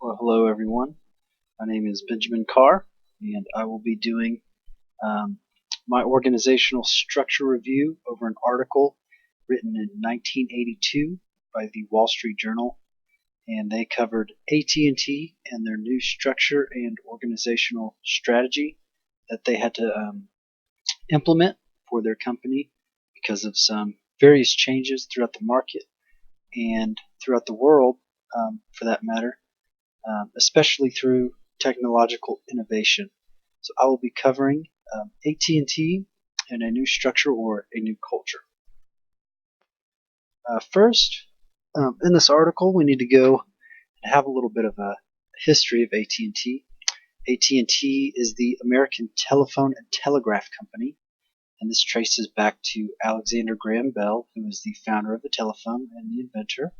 Well, hello everyone. My name is Benjamin Carr, and I will be doing um, my organizational structure review over an article written in 1982 by the Wall Street Journal, and they covered AT&T and their new structure and organizational strategy that they had to implement for their company because of some various changes throughout the market and throughout the world, for that matter, especially through technological innovation. So I will be covering AT&T and a new structure or a new culture. First, in this article, we need to go and have a little bit of a history of AT&T. AT&T is the American Telephone and Telegraph Company, and this traces back to Alexander Graham Bell, who was the founder of the telephone and the inventor.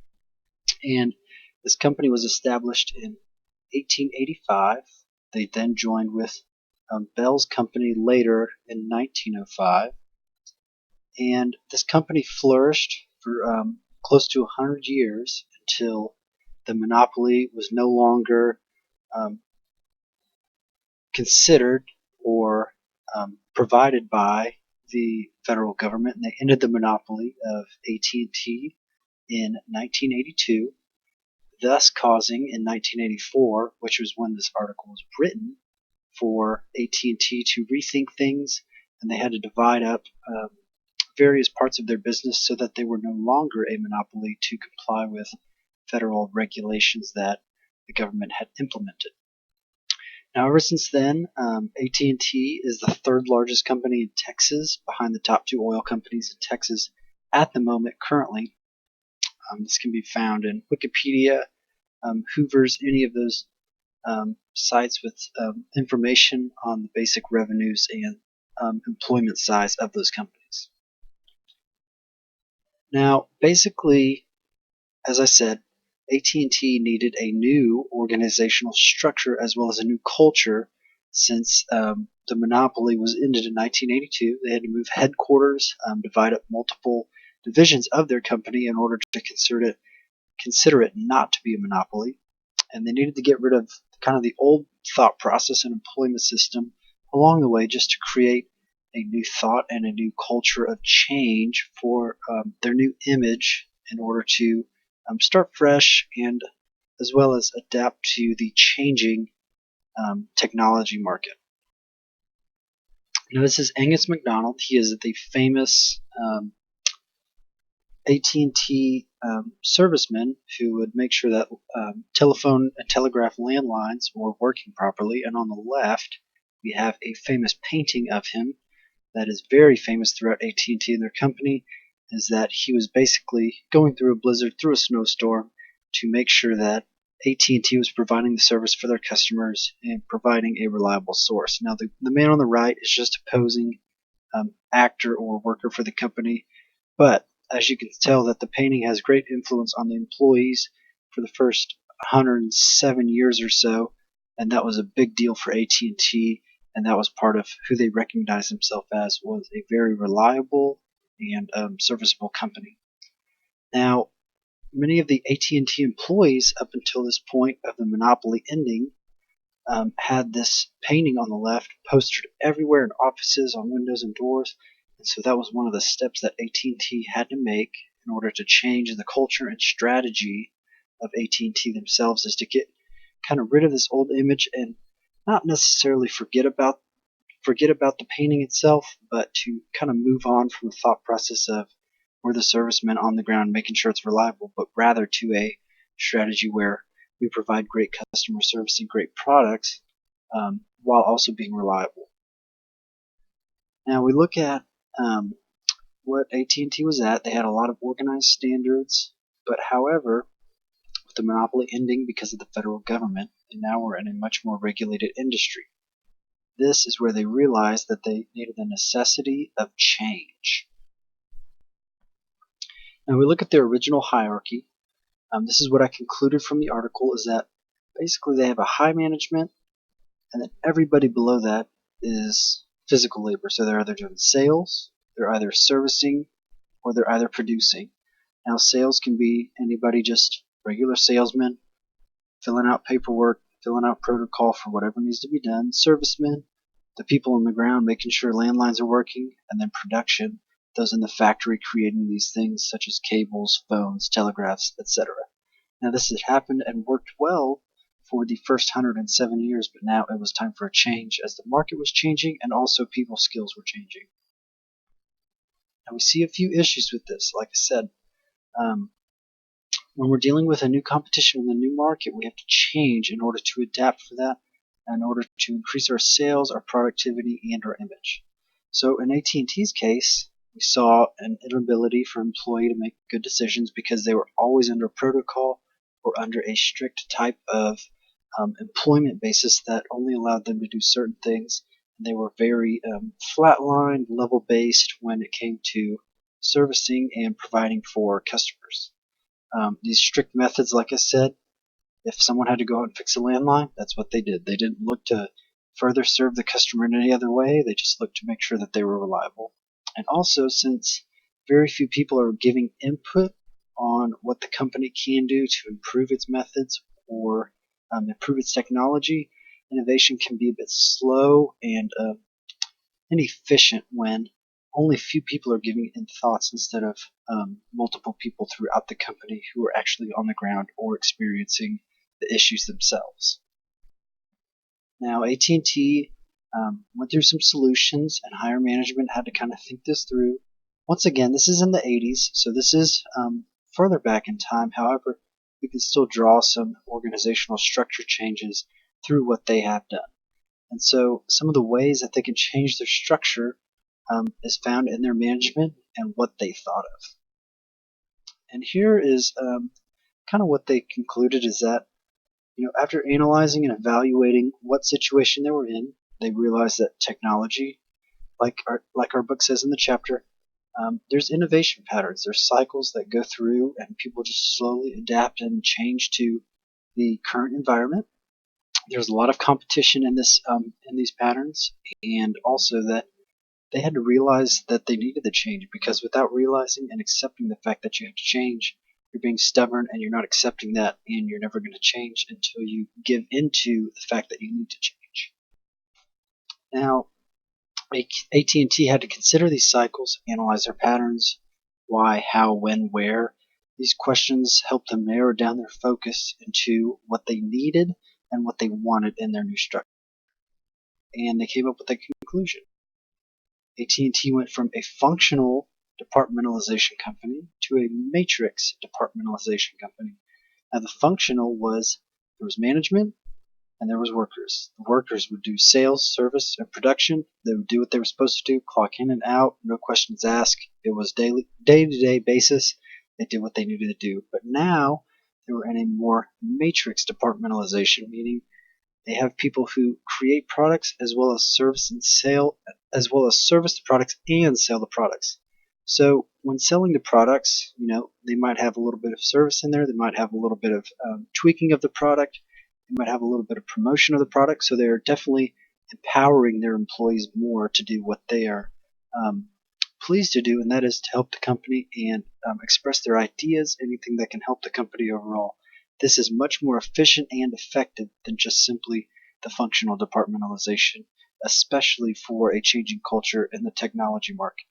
And this company was established in 1885. They then joined with Bell's company later in 1905. And this company flourished for close to 100 years until the monopoly was no longer considered or provided by the federal government, and they ended the monopoly of AT&T in 1982, thus causing in 1984, which was when this article was written, for AT&T to rethink things, and they had to divide up various parts of their business so that they were no longer a monopoly to comply with federal regulations that the government had implemented. Now, ever since then, AT&T is the third largest company in Texas, behind the top two oil companies in Texas at the moment currently. This can be found in Wikipedia, Hoover's, any of those sites with information on the basic revenues and employment size of those companies. Now, basically, as I said, AT&T needed a new organizational structure as well as a new culture since the monopoly was ended in 1982. They had to move headquarters, divide up multiple divisions of their company in order to consider it not to be a monopoly. And they needed to get rid of kind of the old thought process and employment system along the way just to create a new thought and a new culture of change for their new image in order to start fresh and as well as adapt to the changing technology market. Now, this is Angus MacDonald. He is the famous AT&T serviceman who would make sure that telephone and telegraph landlines were working properly. And on the left, we have a famous painting of him that is very famous throughout AT&T and their company, is that he was basically going through a blizzard, through a snowstorm, to make sure that AT&T was providing the service for their customers and providing a reliable source. Now, the man on the right is just a posing actor or worker for the company, but as you can tell that the painting has great influence on the employees for the first 107 years or so, and that was a big deal for AT&T, and that was part of who they recognized themselves as, was a very reliable and serviceable company. Now, many of the AT&T employees up until this point of the monopoly ending had this painting on the left posted everywhere in offices, on windows and doors, and so that was one of the steps that AT&T had to make in order to change the culture and strategy of AT&T themselves, is to get kind of rid of this old image and not necessarily forget about the painting itself, but to kind of move on from the thought process of we're the servicemen on the ground making sure it's reliable, but rather to a strategy where we provide great customer service and great products while also being reliable. Now we look at what AT&T was at. They had a lot of organized standards, but however, with the monopoly ending because of the federal government, and now we're in a much more regulated industry. This is where they realized that they needed the necessity of change. Now we look at their original hierarchy. This is what I concluded from the article, is that basically they have a high management, and then everybody below that is physical labor. So they're either doing sales, they're either servicing, or they're either producing. Now sales can be anybody, just regular salesmen, filling out paperwork, filling out protocol for whatever needs to be done, servicemen, the people on the ground making sure landlines are working, and then production, those in the factory creating these things such as cables, phones, telegraphs, etc. Now this had happened and worked well for the first 107 years, but now it was time for a change as the market was changing and also people's skills were changing. And we see a few issues with this. Like I said, um, when we're dealing with a new competition in the new market, we have to change in order to adapt for that, in order to increase our sales, our productivity, and our image. So in AT&T's case, we saw an inability for an employee to make good decisions because they were always under protocol or under a strict type of employment basis that only allowed them to do certain things. They were very flatline, level-based when it came to servicing and providing for customers. These strict methods, like I said, if someone had to go out and fix a landline, that's what they did. They didn't look to further serve the customer in any other way. They just looked to make sure that they were reliable. And also, since very few people are giving input on what the company can do to improve its methods or improve its technology, innovation can be a bit slow and inefficient when only few people are giving it thoughts instead of multiple people throughout the company who are actually on the ground or experiencing the issues themselves. Now, AT&T went through some solutions, and higher management had to kind of think this through. Once again, this is in the 80s, so this is further back in time. However, we can still draw some organizational structure changes through what they have done. And so some of the ways that they can change their structure is found in their management and what they thought of. And here is kind of what they concluded is that, after analyzing and evaluating what situation they were in, they realized that technology, like our book says in the chapter, there's innovation patterns. There's cycles that go through, and people just slowly adapt and change to the current environment. There's a lot of competition in these patterns, and also that they had to realize that they needed the change, because without realizing and accepting the fact that you have to change, you're being stubborn and you're not accepting that, and you're never going to change until you give into the fact that you need to change. Now, AT&T had to consider these cycles, analyze their patterns, why, how, when, where. These questions helped them narrow down their focus into what they needed and what they wanted in their new structure. And they came up with a conclusion. AT&T went from a functional departmentalization company to a matrix departmentalization company. Now the functional was there was management and there was workers. The workers would do sales, service, and production. They would do what they were supposed to do, clock in and out, no questions asked. It was day-to-day basis. They did what they needed to do. But now they were in a more matrix departmentalization, meaning they have people who create products as well as service the products and sell the products. So when selling the products, they might have a little bit of service in there. They might have a little bit of tweaking of the product. They might have a little bit of promotion of the product. So they're definitely empowering their employees more to do what they are pleased to do, and that is to help the company and express their ideas, anything that can help the company overall. This is much more efficient and effective than just simply the functional departmentalization, especially for a changing culture in the technology market.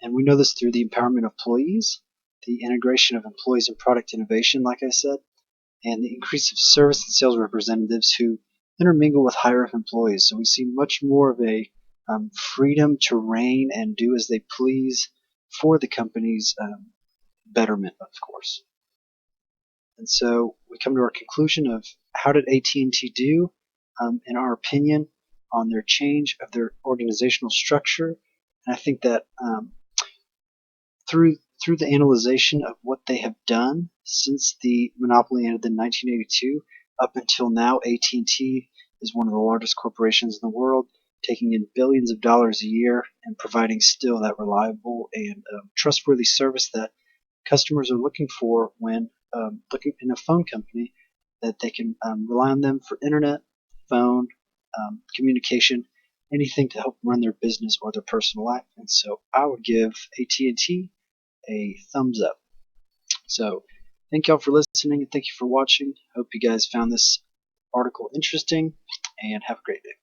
And we know this through the empowerment of employees, the integration of employees and product innovation, like I said, and the increase of service and sales representatives who intermingle with higher employees. So we see much more of a freedom to reign and do as they please for the company's betterment, of course. And so we come to our conclusion of how did AT&T do, in our opinion, on their change of their organizational structure. And I think that through the analyzation of what they have done since the monopoly ended in 1982 up until now, AT&T is one of the largest corporations in the world, taking in billions of dollars a year and providing still that reliable and trustworthy service that customers are looking for when looking in a phone company, that they can rely on them for internet, phone, communication, anything to help run their business or their personal life. And so I would give AT&T a thumbs up. So Thank y'all for listening and thank you for watching. Hope you guys found this article interesting, and have a great day.